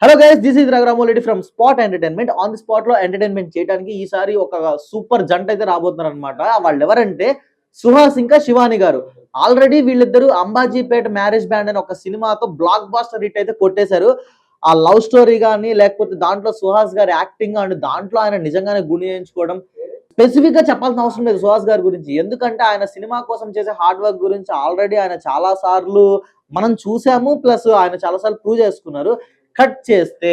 Hello guys, this is Raghuramareddy from spot entertainment. On the spot లో entertainment చేయడానికి ఈసారి ఒక సూపర్ జంట అయితే రాబోతున్నారు అనమాట. వాళ్ళు ఎవరంటే సుహాస్ ఇంకా శివాని గారు. ఆల్రెడీ వీళ్ళిద్దరూ అంబాజీపేట మ్యారేజ్ బ్యాండ్ అని ఒక సినిమాతో బ్లాక్ బాస్టర్ హిట్ అయితే కొట్టేశారు. ఆ లవ్ స్టోరీ కానీ లేకపోతే దాంట్లో సుహాస్ గారి యాక్టింగ్ అండ్ దాంట్లో ఆయన నిజంగానే గుణి చేయించుకోవడం స్పెసిఫిక్ గా చెప్పాల్సిన అవసరం లేదు సుహాస్ గారి గురించి. ఎందుకంటే ఆయన సినిమా కోసం చేసే హార్డ్ వర్క్ గురించి ఆల్రెడీ ఆయన చాలా సార్లు మనం చూసాము. ప్లస్ ఆయన చాలా సార్లు ప్రూవ్ చేసుకున్నారు. కట్ చేస్తే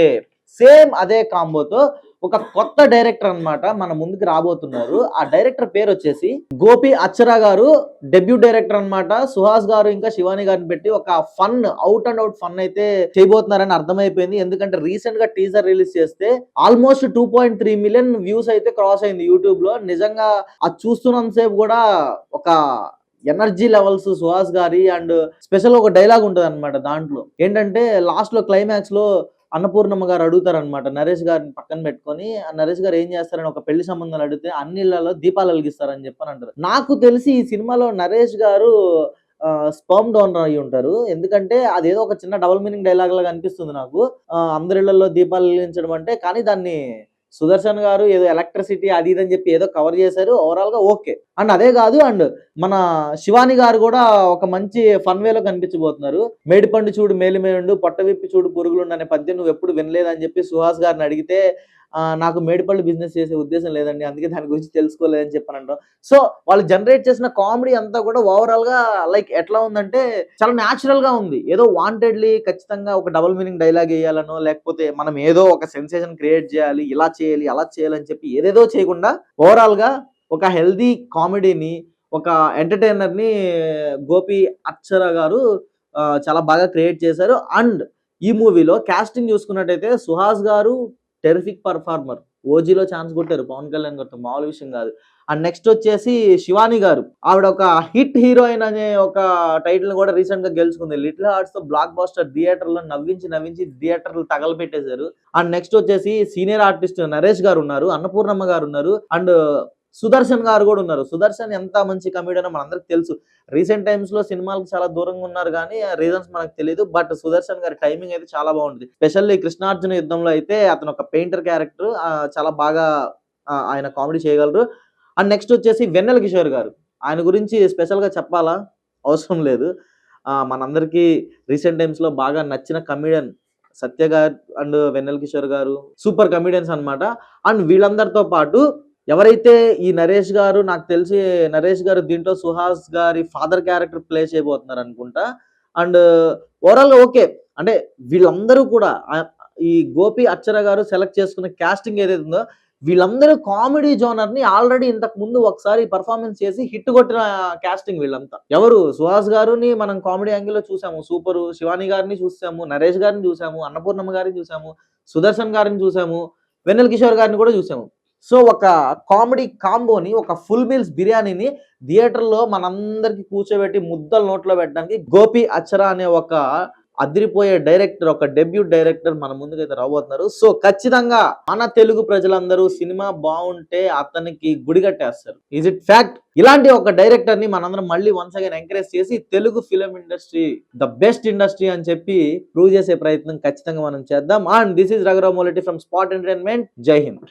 సేమ్ అదే కాంబోతో ఒక కొత్త డైరెక్టర్ అన్నమాట మన ముందుకు రాబోతున్నారు. ఆ డైరెక్టర్ పేరు వచ్చేసి గోపి అచ్చరా గారు. డెబ్యూ డైరెక్టర్ అన్నమాట. సుహాస్ గారు ఇంకా శివాని గారిని పెట్టి ఒక fun, out and out fun అయితే చేయబోతున్నారని అర్థమైపోయింది. ఎందుకంటే రీసెంట్ గా టీజర్ రిలీజ్ చేస్తే ఆల్మోస్ట్ 2.3 మిలియన్ వ్యూస్ అయితే క్రాస్ అయింది యూట్యూబ్ లో. నిజంగా అది చూస్తున్నంత సేపు కూడా ఒక ఎనర్జీ లెవెల్స్ సుహాస్ గారి అండ్ స్పెషల్ ఒక డైలాగ్ ఉంటుంది అనమాట. దాంట్లో ఏంటంటే లాస్ట్ లో క్లైమాక్స్ లో అన్నపూర్ణమ్మ గారు అడుగుతారనమాట నరేష్ గారిని పక్కన పెట్టుకొని. నరేష్ గారు ఏం చేస్తారని ఒక పెళ్లి సంబంధాలు అడిగితే అన్ని ఇళ్లలో దీపాలు వెలిగిస్తారని చెప్పని అంటారు. నాకు తెలిసి ఈ సినిమాలో నరేష్ గారు స్పర్మ్ డోనర్ అయి ఉంటారు. ఎందుకంటే అదేదో ఒక చిన్న డబుల్ మీనింగ్ డైలాగ్ లాగా అనిపిస్తుంది నాకు. అందరిళ్లలో దీపాలు వెలిగించడం అంటే, కానీ దాన్ని సుదర్శన్ గారు ఏదో ఎలక్ట్రిసిటీ అది ఇది అని చెప్పి ఏదో కవర్ చేశారు. ఓవరాల్ గా ఓకే. అండ్ అదే కాదు, అండ్ మన శివాని గారు కూడా ఒక మంచి ఫన్ వేలో కనిపించబోతున్నారు. మేడిపండు చూడు మేలిమేండు, పొట్ట విప్పి చూడు పురుగులుండు అనే పద్యం నువ్వు ఎప్పుడు వినలేదని చెప్పి సుహాస్ గారిని అడిగితే, నాకు మేడిపళ్ళు బిజినెస్ చేసే ఉద్దేశం లేదండి, అందుకే దాని గురించి తెలుసుకోలేదని చెప్పని అంటాం. సో వాళ్ళు జనరేట్ చేసిన కామెడీ అంతా కూడా ఓవరాల్ గా లైక్ ఎట్లా ఉందంటే చాలా న్యాచురల్ గా ఉంది. ఏదో వాంటెడ్లీ ఖచ్చితంగా ఒక డబుల్ మీనింగ్ డైలాగ్ వేయాలనో లేకపోతే మనం ఏదో ఒక సెన్సేషన్ క్రియేట్ చేయాలి, ఇలా చేయాలి అలా చేయాలి అని చెప్పి ఏదేదో చేయకుండా ఓవరాల్ గా ఒక హెల్దీ కామెడీని, ఒక ఎంటర్టైనర్ ని గోపి అక్షర గారు చాలా బాగా క్రియేట్ చేశారు. అండ్ ఈ మూవీలో కాస్టింగ్ చూసుకున్నట్టయితే సుహాస్ గారు టెరిఫిక్ పర్ఫార్మర్. ఓజీలో ఛాన్స్ కొట్టారు పవన్ కళ్యాణ్ గారితో, మామూలు విషయం కాదు. అండ్ నెక్స్ట్ వచ్చేసి శివాని గారు. ఆవిడ ఒక హిట్ హీరోయిన్ అనే ఒక టైటిల్ కూడా రీసెంట్ గా గెలుచుకుంది. లిటిల్ హార్ట్స్ తో బ్లాక్ బాస్టర్ థియేటర్ లో నవ్వించి నవ్వించి థియేటర్లు తగలబెట్టేశారు. అండ్ నెక్స్ట్ వచ్చేసి సీనియర్ ఆర్టిస్ట్ నరేష్ గారు ఉన్నారు, అన్నపూర్ణమ్మ గారు ఉన్నారు, అండ్ సుదర్శన్ గారు కూడా ఉన్నారు. సుదర్శన్ ఎంత మంచి కమెడియనో మనందరికి తెలుసు. రీసెంట్ టైమ్స్ లో సినిమాలకు చాలా దూరంగా ఉన్నారు కానీ రీజన్స్ మనకు తెలియదు. బట్ సుదర్శన్ గారి టైమింగ్ అయితే చాలా బాగుంటుంది. స్పెషల్లీ కృష్ణార్జున యుద్ధంలో అయితే అతను ఒక పెయింటర్ క్యారెక్టర్ చాలా బాగా ఆయన కామెడీ చేయగలరు. అండ్ నెక్స్ట్ వచ్చేసి వెన్నెల కిషోర్ గారు. ఆయన గురించి స్పెషల్ గా చెప్పాలా అవసరం లేదు. మనందరికీ రీసెంట్ టైమ్స్ లో బాగా నచ్చిన కమెడియన్ సత్య గారు అండ్ వెన్నెల కిషోర్ గారు సూపర్ కమెడియన్స్ అన్నమాట. అండ్ వీళ్ళందరితో పాటు ఎవరైతే ఈ నరేష్ గారు, నాకు తెలిసి నరేష్ గారు దీంట్లో సుహాస్ గారి ఫాదర్ క్యారెక్టర్ ప్లే చేయబోతున్నారు అనుకుంటా. అండ్ ఓవరాల్ గా ఓకే. అంటే వీళ్ళందరూ కూడా ఈ గోపి అచ్చర గారు సెలెక్ట్ చేసుకున్న కాస్టింగ్ ఏదైతే ఉందో వీళ్ళందరూ కామెడీ జోనర్ ని ఆల్రెడీ ఇంతకు ముందు ఒకసారి పర్ఫార్మెన్స్ చేసి హిట్ కొట్టిన కాస్టింగ్ వీళ్ళంతా. ఎవరు సుహాస్ గారుని మనం కామెడీ యాంగిల్ లో చూసాము, సూపర్. శివాని గారిని చూసాము, నరేష్ గారిని చూసాము, అన్నపూర్ణమ్మ గారిని చూసాము, సుదర్శన్ గారిని చూసాము, వెన్నెల కిషోర్ గారిని కూడా చూసాము. సో ఒక కామెడీ కాంబోని, ఒక ఫుల్ మీల్స్ బిర్యానీని థియేటర్లో మనందరికి కూర్చోబెట్టి ముద్దలు నోట్లో పెట్టడానికి గోపి అచ్చరా అనే ఒక అదిరిపోయే డైరెక్టర్, ఒక డెబ్యూ డైరెక్టర్ మన ముందుకైతే రాబోతున్నారు. సో ఖచ్చితంగా మన తెలుగు ప్రజలందరూ సినిమా బాగుంటే అతనికి గుడి కట్టేస్తారు. Is it fact. ఇలాంటి ఒక డైరెక్టర్ ని మనందరం మళ్ళీ వన్స్ అగైన్ ఎంకరేజ్ చేసి Telugu film industry the best industry అని చెప్పి ప్రూవ్ చేసే ప్రయత్నం ఖచ్చితంగా మనం చేద్దాం. And this is Raghuramareddy from spot entertainment. Jai Hind.